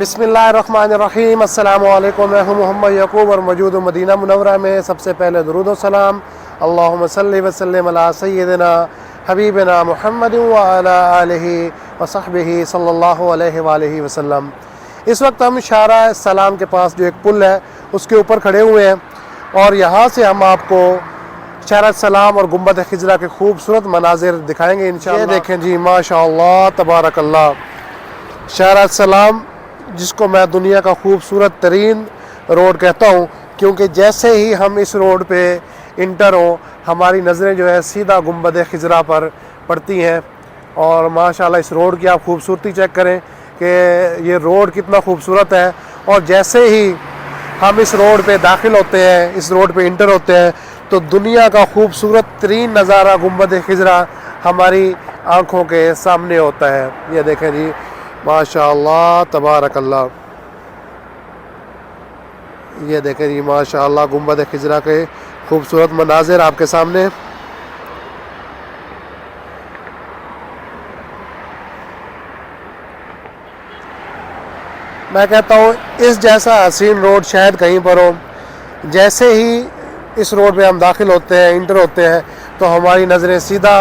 बिस्मिल्लाहिर्रहमानिर्रहीम। अस्सलामु अलैकुम। मैं हूँ मोहम्मद यकूब और मौजूद हूँ मदीना मुनव्वरा में। सबसे पहले दुरूद व सलाम अल्लाहुम्मा सल्लि व सल्लिम अला सय्यिदिना हबीबिना मुहम्मद व अला आलिहि व सहबिहि सल्लल्लाहु अलैहि व आलिहि वसल्लम। इस वक्त हम शारा सलाम के पास जो एक पुल है उसके ऊपर खड़े हुए हैं और यहाँ से हम आपको शारा सलाम और गुंबद खिजरा के खूबसूरत मनाजिर दिखाएंगे इंशाअल्लाह। ये देखें जी, माशाअल्लाह तबारकल्लाह। शारा सलाम जिसको मैं दुनिया का खूबसूरत तरीन रोड कहता हूँ, क्योंकि जैसे ही हम इस रोड पे इंटर हो हमारी नज़रें जो है सीधा गुंबद खिजरा पर पड़ती हैं। और माशाल्लाह इस रोड की आप खूबसूरती चेक करें कि ये रोड कितना खूबसूरत है। और जैसे ही हम इस रोड पे दाखिल होते हैं, इस रोड पे इंटर होते हैं, तो दुनिया का खूबसूरत तरीन नज़ारा गुंबद खिजरा हमारी आँखों के सामने होता है। ये देखें जी, माशाअल्लाह तबारकल्लाह। ये देखें जी, माशाअल्लाह गुंबद खिजरा के खूबसूरत मनाजिर आपके सामने। मैं कहता हूँ इस जैसा हसीन रोड शायद कहीं पर हो। जैसे ही इस रोड पे हम दाखिल होते हैं, इंटर होते हैं, तो हमारी नज़रें सीधा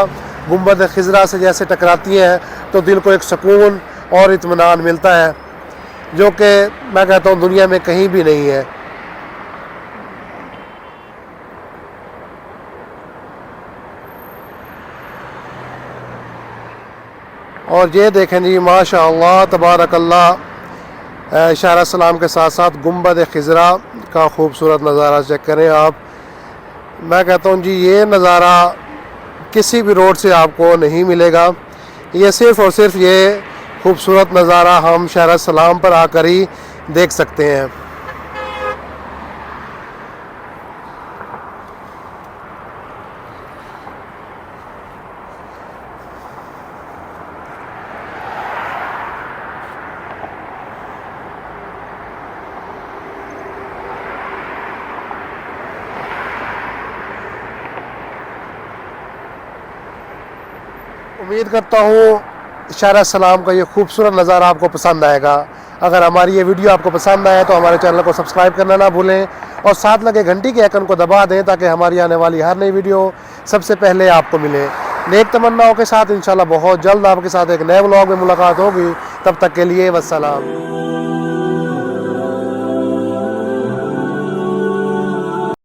गुंबद खिजरा से जैसे टकराती हैं तो दिल को एक सुकून और इत्मीनान मिलता है, जो कि मैं कहता हूँ दुनिया में कहीं भी नहीं है। और ये देखें जी, माशाअल्लाह तबारकल्लाह। शारा सलाम के साथ साथ गुंबद खिजरा का खूबसूरत नज़ारा चेक करें आप। मैं कहता हूँ जी, ये नज़ारा किसी भी रोड से आपको नहीं मिलेगा। ये सिर्फ़ और सिर्फ ये खूबसूरत नज़ारा हम शारा सलाम पर आकर ही देख सकते हैं। उम्मीद करता हूँ शारा सलाम का ये खूबसूरत नज़ारा आपको पसंद आएगा। अगर हमारी ये वीडियो आपको पसंद आए तो हमारे चैनल को सब्सक्राइब करना ना भूलें और साथ लगे घंटी के आइकन को दबा दें ताकि हमारी आने वाली हर नई वीडियो सबसे पहले आपको मिले। नेक तमन्नाओं के साथ इंशाल्लाह बहुत जल्द आपके साथ एक नए व्लॉग में मुलाकात होगी। तब तक के लिए वस्सलाम।